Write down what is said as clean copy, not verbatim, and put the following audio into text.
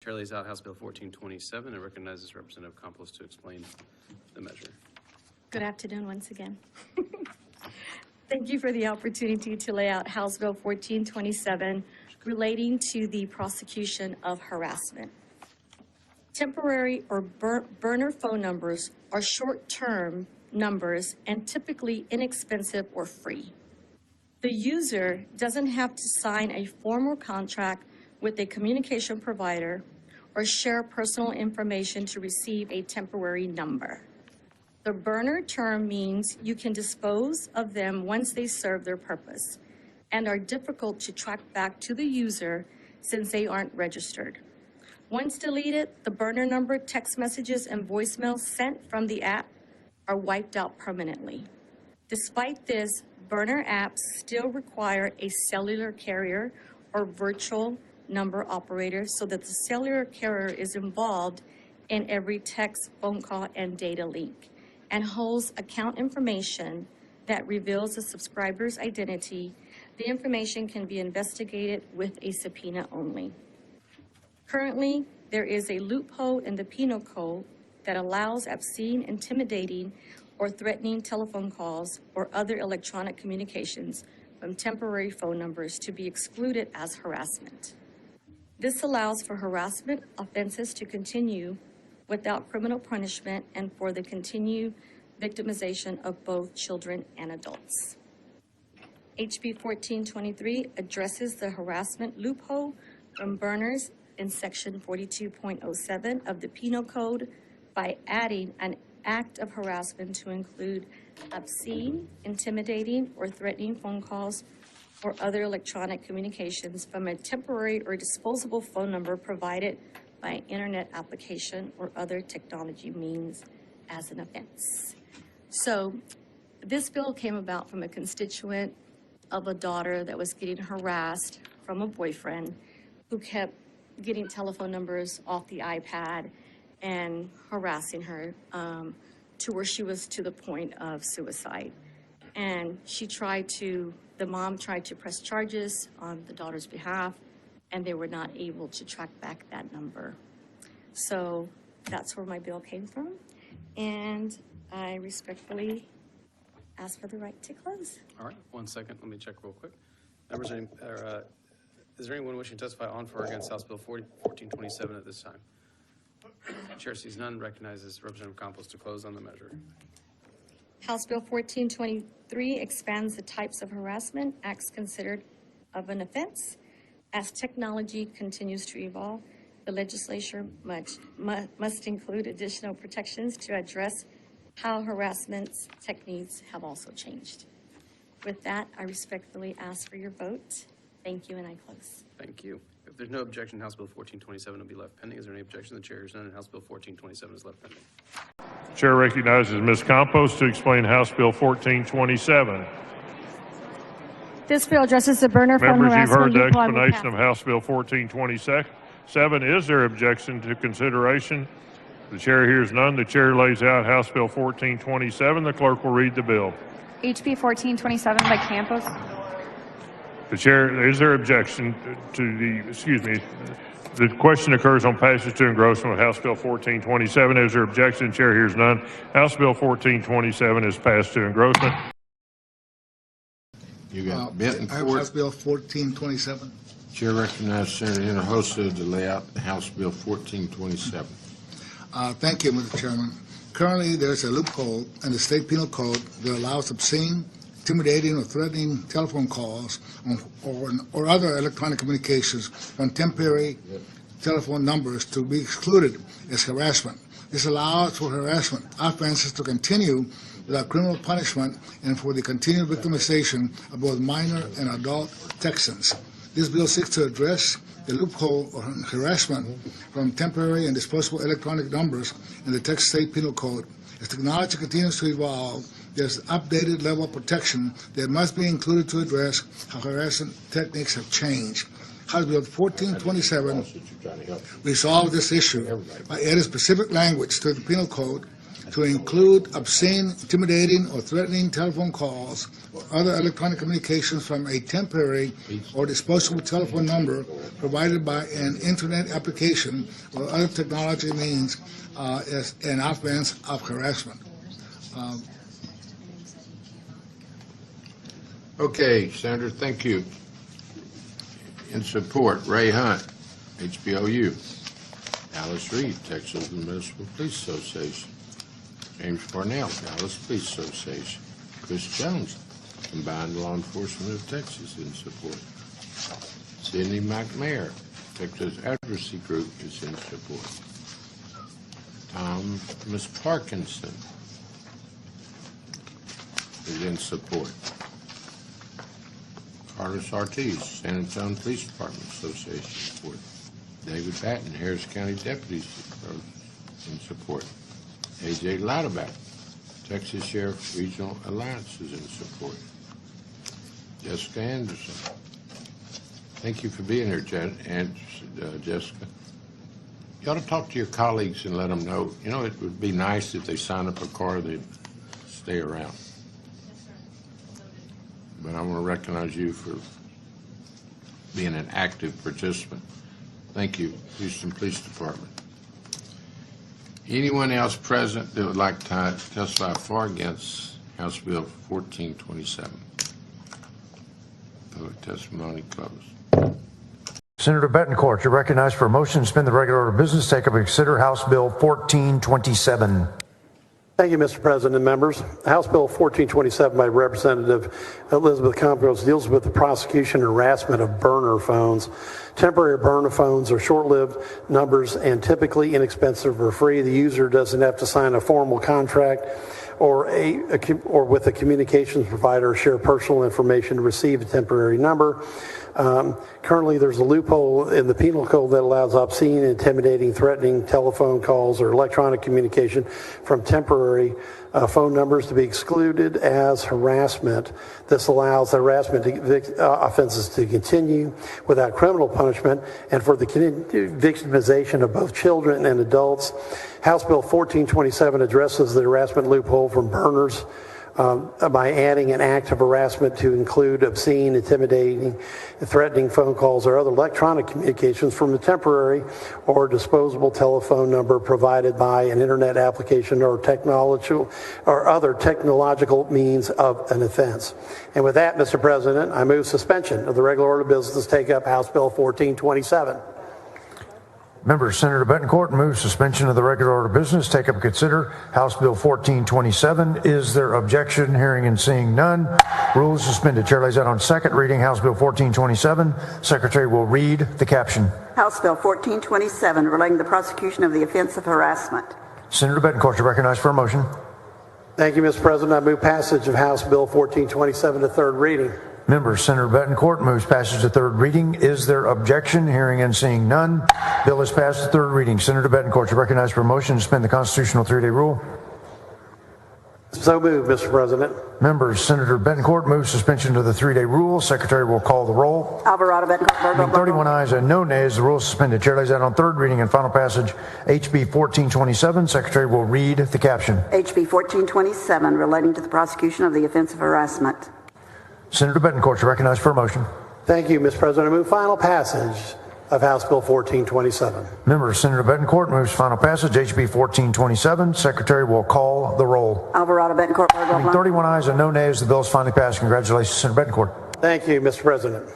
Chair lays out House Bill 1427 and recognizes Representative Campos to explain the measure. Good afternoon once again. Thank you for the opportunity to lay out House Bill 1427 relating to the prosecution of harassment. Temporary or burner phone numbers are short-term numbers and typically inexpensive or free. The user doesn't have to sign a formal contract with a communication provider or share personal information to receive a temporary number. The burner term means you can dispose of them once they serve their purpose and are difficult to track back to the user since they aren't registered. Once deleted, the burner number, text messages, and voicemails sent from the app are wiped out permanently. Despite this, burner apps still require a cellular carrier or virtual number operator so that the cellular carrier is involved in every text, phone call, and data link, and holds account information that reveals the subscriber's identity. The information can be investigated with a subpoena only. Currently, there is a loophole in the Penal Code that allows obscene, intimidating, or threatening telephone calls or other electronic communications from temporary phone numbers to be excluded as harassment. This allows for harassment offenses to continue without criminal punishment and for the continued victimization of both children and adults. HB 1423 addresses the harassment loophole from burners in section 42.07 of the Penal Code by adding an act of harassment to include obscene, intimidating, or threatening phone calls or other electronic communications from a temporary or disposable phone number provided by an internet application or other technology means as an offense. So this bill came about from a constituent of a daughter that was getting harassed from a boyfriend who kept getting telephone numbers off the iPad and harassing her to where she was to the point of suicide. And the mom tried to press charges on the daughter's behalf, and they were not able to track back that number. So that's where my bill came from. And I respectfully ask for the right to close. All right, 1 second. Let me check real quick. Members, is there anyone wishing to testify on for or against House Bill 1427 at this time? Chair sees none, recognizes Representative Campos to close on the measure. House Bill 1423 expands the types of harassment acts considered of an offense. As technology continues to evolve, the legislature must include additional protections to address how harassment techniques have also changed. With that, I respectfully ask for your vote. Thank you, and I close. Thank you. If there's no objection, House Bill 1427 will be left pending. Is there any objection? The chair hears none, and House Bill 1427 is left pending. Chair recognizes Ms. Campos to explain House Bill 1427. This bill addresses the burner phone Members, you've harassment heard the loophole. explanation of House Bill 1427. Is there objection to consideration? The chair hears none. The chair lays out House Bill 1427. The clerk will read the bill. HB 1427 by Campos. The chair, is there objection the question occurs on passage to engrossment of House Bill 1427. Is there objection? The chair hears none. House Bill 1427 is passed to engrossment. You got Benton House Bill 1427. Chair recognizes Senator Hinojosa to lay out House Bill 1427. Thank you, Mr. Chairman. Currently, there's a loophole in the state penal code that allows obscene, intimidating, or threatening telephone calls or other electronic communications from temporary telephone numbers to be excluded as harassment. This allows for harassment offenses to continue without criminal punishment and for the continued victimization of both minor and adult Texans. This bill seeks to address the loophole on harassment from temporary and disposable electronic numbers in the Texas State Penal Code. As technology continues to evolve, there's an updated level of protection that must be included to address how harassment techniques have changed. House Bill 1427 resolves this issue by adding specific language to the Penal Code to include obscene, intimidating, or threatening telephone calls or other electronic communications from a temporary or disposable telephone number provided by an internet application or other technology means as an offense of harassment. Okay, Senator, thank you. In support, Ray Hunt, HBOU. Alice Reed, Texas Municipal Police Association. James Parnell, Dallas Police Association. Chris Jones, Combined Law Enforcement of Texas, in support. Sidney McNair, Texas Advocacy Group, is in support. Thomas Parkinson is in support. Carlos Ortiz, San Antonio Police Department Association, support. David Patton, Harris County Deputies, in support. A.J. Lauterbach, Texas Sheriff Regional Alliance, is in support. Jessica Anderson. Thank you for being here, Jessica. You ought to talk to your colleagues and let them know. You know, it would be nice if they sign up a car, they'd stay around. But I want to recognize you for being an active participant. Thank you, Houston Police Department. Anyone else present that would like to testify for or against House Bill 1427? Public testimony closed. Senator Betancourt, you're recognized for a motion to suspend the regular order of business, take up and consider House Bill 1427. Thank you, Mr. President and members. House Bill 1427 by Representative Elizabeth Campos deals with the prosecution and harassment of burner phones. Temporary burner phones are short-lived numbers and typically inexpensive or free. The user doesn't have to sign a formal contract or with a communications provider or share personal information to receive a temporary number. Currently, there's a loophole in the penal code that allows obscene, intimidating, threatening telephone calls or electronic communication from temporary phone numbers to be excluded as harassment. This allows harassment offenses to continue without criminal punishment and for the victimization of both children and adults. House Bill 1427 addresses the harassment loophole from burners by adding an act of harassment to include obscene, intimidating, threatening phone calls or other electronic communications from a temporary or disposable telephone number provided by an internet application or technological or other technological means of an offense. And with that, Mr. President, I move suspension of the regular order of business to take up House Bill 1427. Members, Senator Betancourt moves suspension of the regular order of business, take up and consider House Bill 1427. Is there objection? Hearing and seeing none. Rule is suspended. Chair lays out on second reading House Bill 1427. Secretary will read the caption. House Bill 1427 relating to the prosecution of the offense of harassment. Senator Betancourt, you're recognized for a motion. Thank you, Mr. President. I move passage of House Bill 1427 to third reading. Members, Senator Betancourt moves passage to third reading. Is there objection? Hearing and seeing none. Bill is passed to third reading. Senator Betancourt, you're recognized for a motion to suspend the constitutional 3-day rule. So moved, Mr. President. Members, Senator Betancourt moves suspension of the 3-day rule. Secretary will call the roll. Alvarado, Betancourt, Being 31 ayes and no nays, the rule is suspended. Chair lays out on third reading and final passage HB 1427. Secretary will read the caption. HB 1427 relating to the prosecution of the offense of harassment. Senator Betancourt, you're recognized for a motion. Thank you, Mr. President. I move final passage of House Bill 1427. Members, Senator Betancourt moves final passage HB 1427. Secretary will call the roll. Alvarado, Betancourt, Being 31 ayes and no nays, the bill is finally passed. Congratulations, Senator Betancourt. Thank you, Mr. President.